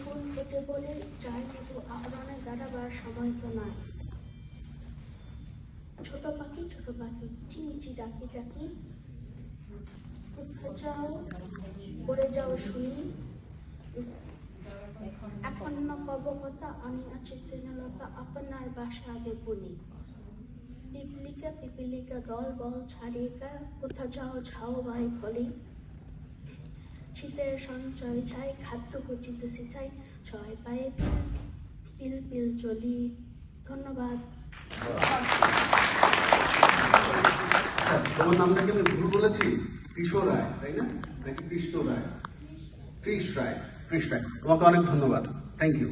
ফুল ফুটে বলে চাই কিন্তু আহরণে দাঁড়াবার সময় তো নয়। ছোট পাখি কিচিমিচি ডাকি ডাকি কোথা যাও পড়ে যাও শুনি, এখন না কব কথা আনি আছে তৃণলতা আপনার বাসা আগে বুনি। পিপিলিকা দল বল ছাড়িকা কোথা যাও ঝাও ভাই বলি, শীতের সঞ্চয় চাই খাদ্য খুঁজিতেছি চাই ছয় পায়ে পিল পিল চলি। ধন্যবাদ। তোমার নামটাকে আমি ভুল বলেছি, কৃষ্ণ রায় তাই না, নাকি কৃষ্ণ রায়? কৃষ রায়। তোমাকে অনেক ধন্যবাদ, থ্যাংক ইউ।